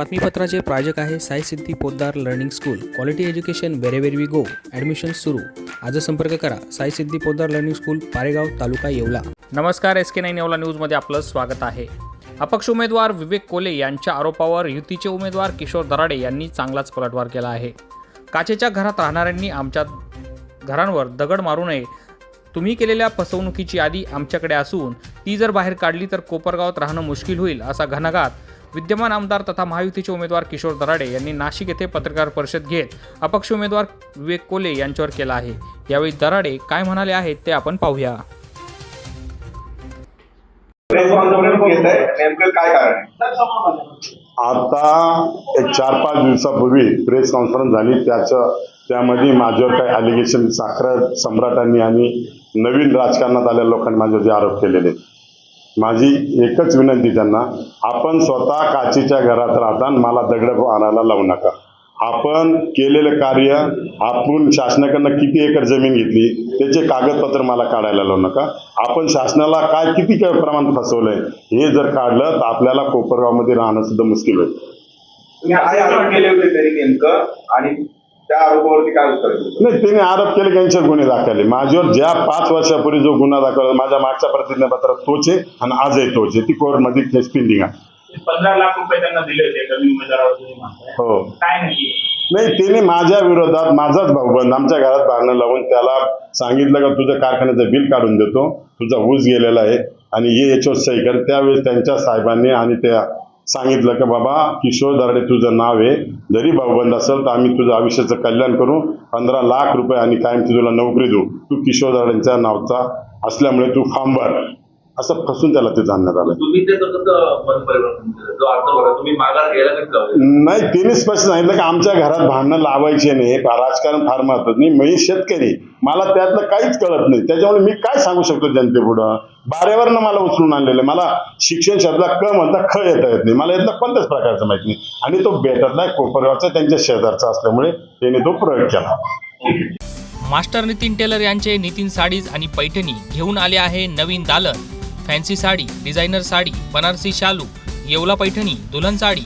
बातमीपत्राचे प्रायोजक आहे Sai Siddhi Poddar learning school. Quality education wherever we go. Admission सुरू. आज संपर्क करा साई सिद्धी पोद्दार लर्निंग स्कूल, पारेगाव, तालुका येवला. नमस्कार, SK9 येवला न्यूजमध्ये आपलं स्वागत आहे. अपक्ष उमेदवार विवेक कोले यांच्या आरोपावर युतीचे उमेदवार किशोर दराडे यांनी चांगलाच पलटवार केला आहे. काचेच्या घरात राहणाऱ्यांनी आमच्या घरांवर दगड मारू नये. तुम्ही केलेल्या फसवणुकीची यादी आमच्याकडे असून ती जर बाहेर काढली तर कोपरगावात राहणं मुश्किल होईल, असा घणाघात विद्यमान आमदार तथा महायुतीचे उमेदवार किशोर दराडे यांनी नाशिक येथे पत्रकार परिषद घेत अपक्ष उमेदवार विवेक कोले यांच्यावर केला आहे. यावेळी दराडे काय म्हणाले आहेत ते आपण पाहूया. आता एक 4-5 दिवसापूर्वी प्रेस कॉन्फरन्स झाली. त्यामध्ये माझ्यावर काही अलिगेशन साखर सम्राटांनी आणि नवीन राजकारणात आलेल्या लोकांनी माझ्यावर जे आरोप केलेले. माझी एकच विनंती त्यांना, आपण स्वतः काचेच्या घरात राहताना मला दगड आणायला लावू नका. आपण केलेलं कार्य, आपण शासनाकडनं किती एकर जमीन घेतली त्याचे कागदपत्र मला काढायला लावू नका. आपण शासनाला काय किती प्रमाण फसवलंय हे जर काढलं तर आपल्याला कोपरगावमध्ये राहणं सुद्धा मुश्किल होईल. काय आरोप केले होते तरी नेमकं, आणि त्या आरोपावरती काय उत्तर दिलं? नाही, त्यांनी आरोप केले, त्यांच्यावर गुन्हे दाखवले. माझ्यावर ज्या 5 वर्षापूर्वी जो गुन्हा दाखवला माझ्या मागच्या प्रतिज्ञापत्रात तोच आहे आणि आजही तोच आहे. ती कोर्टमध्ये केस पेंडिंग आहे. 15 लाख रुपये त्यांना दिले होते नवीन उमेदवारावर. हो, काय नाही, त्यांनी माझ्या विरोधात माझाच भाऊबंद आमच्या घरात भांडणं लावून त्याला सांगितलं का तुझ्या कारखान्याचं बिल काढून देतो, तुझा ऊस गेलेला आहे आणि हे याच्यावर सही कर. त्यावेळेस त्यांच्या साहेबांनी आणि त्या सांगितलं की बाबा किशोर दराडे तुझं नाव आहे, जरी भाऊबंद असेल तर आम्ही तुझं आयुष्याचं कल्याण करू, 15 लाख रुपये आणि कायमची तुला नोकरी देऊ, तू किशोर दराडेंच्या नावचा असल्यामुळे तू फॉर्म भर, असं फसून त्याला ते जाणण्यात आलं. तुम्ही ते मन परिवर्तन केलं, जो अर्थ बघा तुम्ही माघार घ्यायला नाही, त्यांनी स्पष्ट सांगितलं की आमच्या घरात भांडणं लावायचे नाही, राजकारण फार महत्वाचं नाही. मी शेतकरी, मला त्यातलं काहीच कळत नाही, त्याच्यामुळे मी काय सांगू शकतो जनतेपुढं. बारेवरनं मला उचलून आणलेलं, मला शिक्षण शब्दात क म्हणता ख येता येत नाही, मला यातलं कोणत्याच प्रकारचं माहित नाही. आणि तो भेटत नाही कोपरगावचा, त्यांच्या शेजारचा असल्यामुळे त्यांनी तो प्रयोग केला. मास्टर नितीन टेलर यांचे नितीन साडीज आणि पैठणी घेऊन आले आहे नवीन दालन. फॅन्सी साडी, डिझायनर साडी, बनारसी शालू, येवला पैठणी, दुल्हन साडी,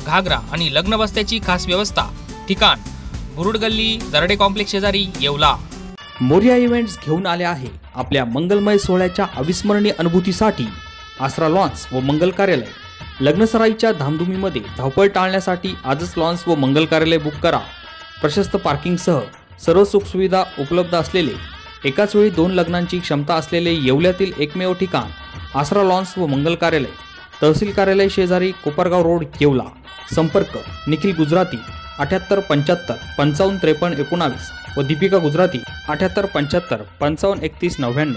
घागरा आणि लग्न बस्त्याची खास व्यवस्था. ठिकाण बुरुड गल्ली, दराडे कॉम्प्लेक्स शेजारी, येवला. मोरिया इव्हेंट्स घेऊन आले आहे आपल्या मंगलमय सोहळ्याच्या अविस्मरणीय अनुभूतीसाठी आसरा लॉन्स व मंगल कार्यालय. लग्नसराईच्या धामधुमीमध्ये धावपळ टाळण्यासाठी आजच लॉन्स व मंगल कार्यालय बुक करा. प्रशस्त पार्किंगसह सर्व सुखसुविधा उपलब्ध असलेले, एकाच वेळी 2 लग्नांची क्षमता असलेले येवल्यातील एकमेव ठिकाण आसरा लॉन्स व मंगल कार्यालय. तहसील कार्यालय शेजारी, कोपरगाव रोड, येवला. संपर्क निखिल गुजराती 78 75 55 53 19 व दीपिका गुजराती 78 75 55 31 99.